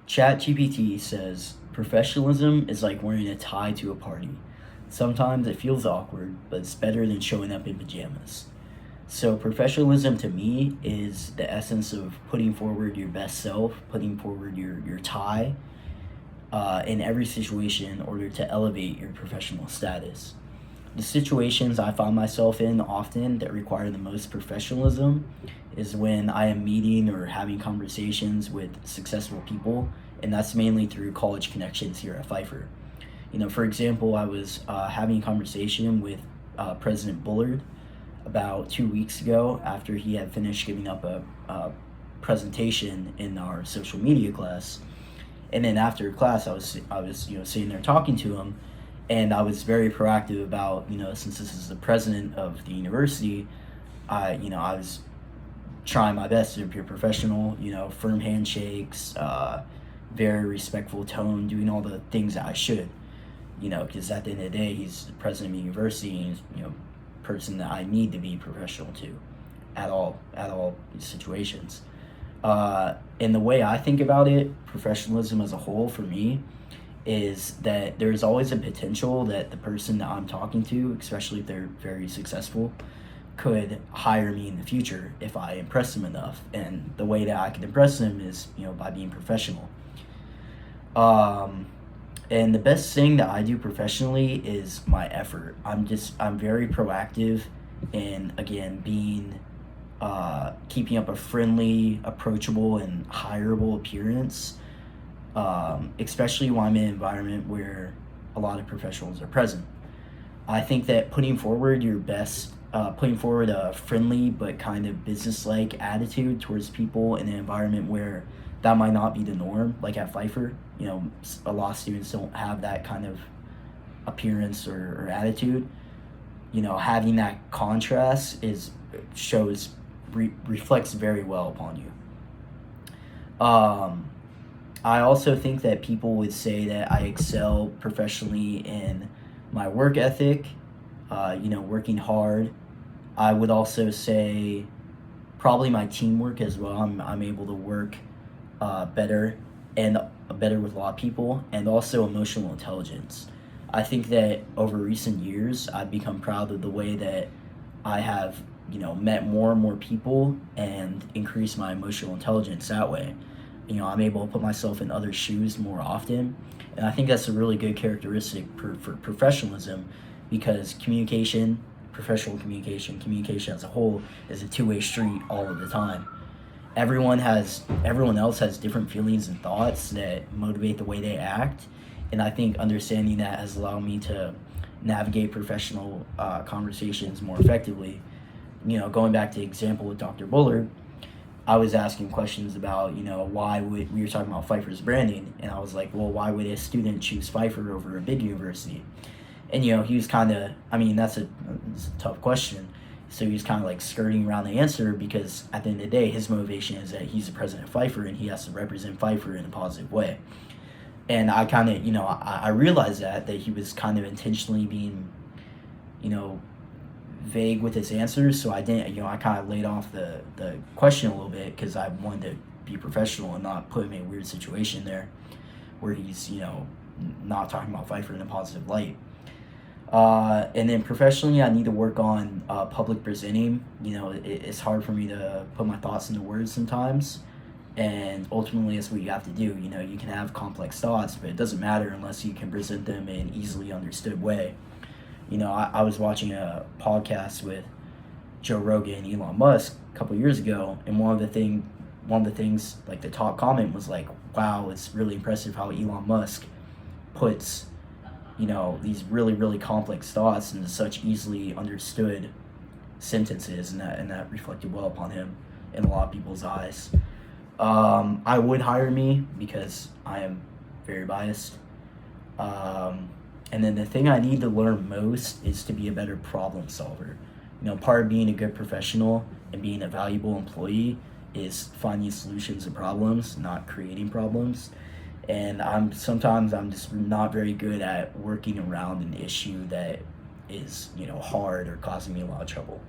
ChatGPT says professionalism is like wearing a tie to a party. Sometimes it feels awkward, but it's better than showing up in pajamas. So, professionalism to me is the essence of putting forward your best self, putting forward your tie in every situation in order to elevate your professional status. The situations I find myself in often that require the most professionalism is when I am meeting or having conversations with successful people, and that's mainly through college connections here at Pfeiffer. For example, I was having a conversation with President Bullard about 2 weeks ago after he had finished giving up a presentation in our social media class. And then after class, I was sitting there talking to him, and I was very proactive about since this is the president of the university, I was trying my best to appear professional, firm handshakes, very respectful tone, doing all the things that I should, because at the end of the day, he's the president of the university, and he's person that I need to be professional to, at all situations. And the way I think about it, professionalism as a whole for me, is that there's always a potential that the person that I'm talking to, especially if they're very successful, could hire me in the future if I impress them enough. And the way that I can impress them is, by being professional. And the best thing that I do professionally is my effort. I'm very proactive in, again, being, keeping up a friendly, approachable, and hireable appearance, especially when I'm in an environment where a lot of professionals are present. I think that putting forward a friendly but kind of business-like attitude towards people in an environment where that might not be the norm, like at Pfeiffer, a lot of students don't have that kind of appearance or attitude. Having that contrast reflects very well upon you. I also think that people would say that I excel professionally in my work ethic, working hard. I would also say probably my teamwork as well. I'm able to work better with a lot of people, and also emotional intelligence. I think that over recent years, I've become proud of the way that I have, met more and more people and increased my emotional intelligence that way. I'm able to put myself in other shoes more often, and I think that's a really good characteristic for professionalism, because professional communication as a whole is a two-way street all of the time. Everyone else has different feelings and thoughts that motivate the way they act, and I think understanding that has allowed me to navigate professional conversations more effectively. Going back to the example with Dr. Bullard, I was asking questions about, why we were talking about Pfeiffer's branding, and I was like, well, why would a student choose Pfeiffer over a big university? And, he was kind of, that's a tough question. So he was kind of like skirting around the answer, because at the end of the day, his motivation is that he's the president of Pfeiffer and he has to represent Pfeiffer in a positive way. And I kind of, I realized that he was kind of intentionally being, vague with his answers. So I didn't, I kind of laid off the question a little bit, because I wanted to be professional and not put him in a weird situation there where he's, not talking about Pfeiffer in a positive light. And then professionally, I need to work on public presenting. It's hard for me to put my thoughts into words sometimes, and ultimately that's what you have to do. You can have complex thoughts, but it doesn't matter unless you can present them in an easily understood way. I was watching a podcast with Joe Rogan and Elon Musk a couple years ago, and one of the things, like the top comment was like, wow, it's really impressive how Elon Musk puts these really, really complex thoughts into such easily understood sentences, and that reflected well upon him in a lot of people's eyes. I would hire me because I am very biased. And then the thing I need to learn most is to be a better problem solver. Part of being a good professional and being a valuable employee is finding solutions to problems, not creating problems. And I'm just not very good at working around an issue that is, hard or causing me a lot of trouble.